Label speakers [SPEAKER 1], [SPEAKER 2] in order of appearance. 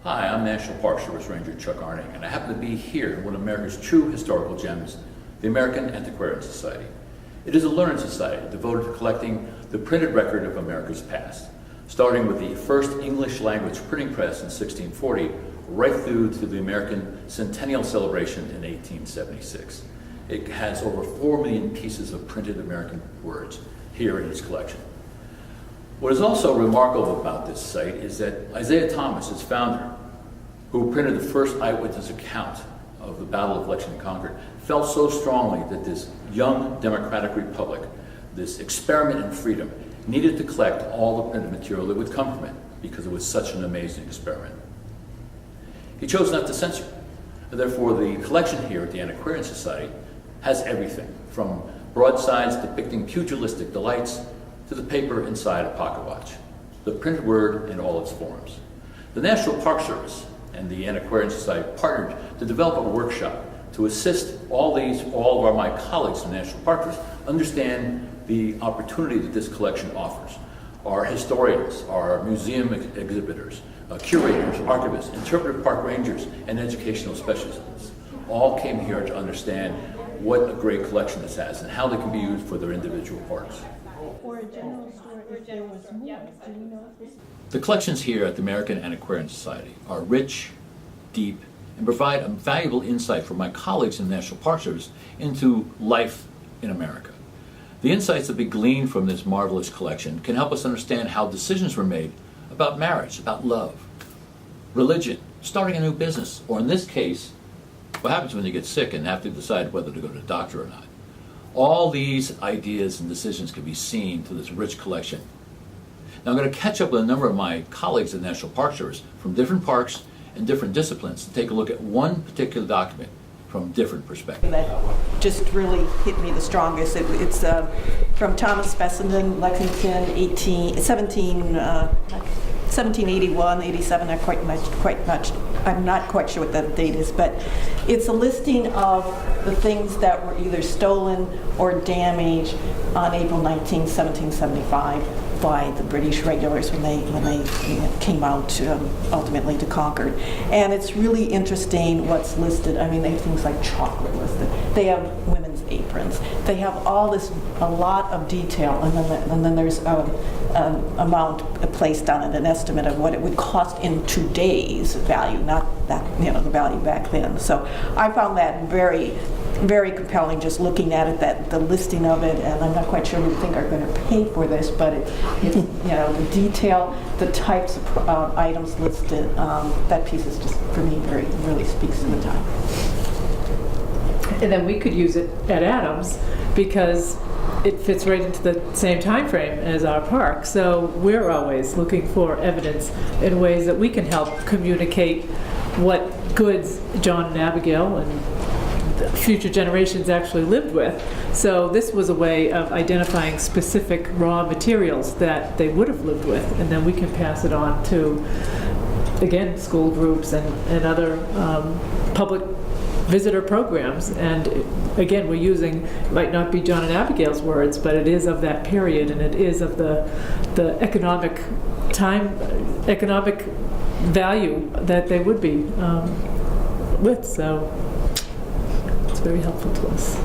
[SPEAKER 1] Hi, I'm National Park Service Ranger Chuck Arning, and I happen to be here in one of America's true historical gems, the American Antiquarian Society. It is a learned society devoted to collecting the printed record of America's past, starting with the first English language printing press in 1640, right through to the American Centennial Celebration in 1876. It has over 4 million pieces of printed American words here in its collection. What is also remarkable about this site is that Isaiah Thomas, its founder, who printed the first eyewitness account of the Battle of Lexington and Concord, felt so strongly that this young democratic republic, this experiment in freedom, needed to collect all the printed material that would come from it because it was such an amazing experiment. He chose not to censor. Therefore, the collection here at the Antiquarian Society has everything from broadsides depicting pugilistic delights to the paper inside a pocket watch, the printed word in all its forms. The National Park Service and the Antiquarian Society partnered to develop a workshop to assist all of my colleagues in the National Park Service understand the opportunity that this collection offers. Our historians, our museum exhibitors, curators, archivists, interpretive park rangers, and educational specialists all came here to understand what a great collection this has and how they can be used for their individual parks.
[SPEAKER 2] Or a general store if there was more. Do you know if this?
[SPEAKER 1] The collections here at the American Antiquarian Society are rich, deep, and provide a valuable insight for my colleagues in the National Park Service into life in America. The insights that we glean from this marvelous collection can help us understand how decisions were made about marriage, about love, religion, starting a new business, or in this case, what happens when you get sick and have to decide whether to go to the doctor or not. All these ideas and decisions can be seen through this rich collection. Now I'm going to catch up with a number of my colleagues at the National Park Service from different parks and different disciplines to take a look at one particular document from different perspectives.
[SPEAKER 2] That just really hit me the strongest. It's from Thomas Fessenden, Lexington, 1781, 87. I'm not quite sure what that date is, but it's a listing of the things that were either stolen or damaged on April 19, 1775, by the British regulars when they came out ultimately to Concord. And it's really interesting what's listed. I mean, they have things like chocolate listed. They have women's aprons. They have a lot of detail, and then there's amount placed on it, an estimate of what it would cost in today's value, not that, the value back then. So I found that very, very compelling, just looking at it, the listing of it, and I'm not quite sure who think are going to pay for this, but the detail, the types of items listed, that piece is just, for me, really speaks to the time.
[SPEAKER 3] And then we could use it at Adams because it fits right into the same time frame as our park. So we're always looking for evidence in ways that we can help communicate what goods John and Abigail and future generations actually lived with. So this was a way of identifying specific raw materials that they would have lived with, and then we can pass it on to, again, school groups and other public visitor programs. And again, we're using, it might not be John and Abigail's words, but it is of that period, and it is of the economic value that they would be with. So it's very helpful to us.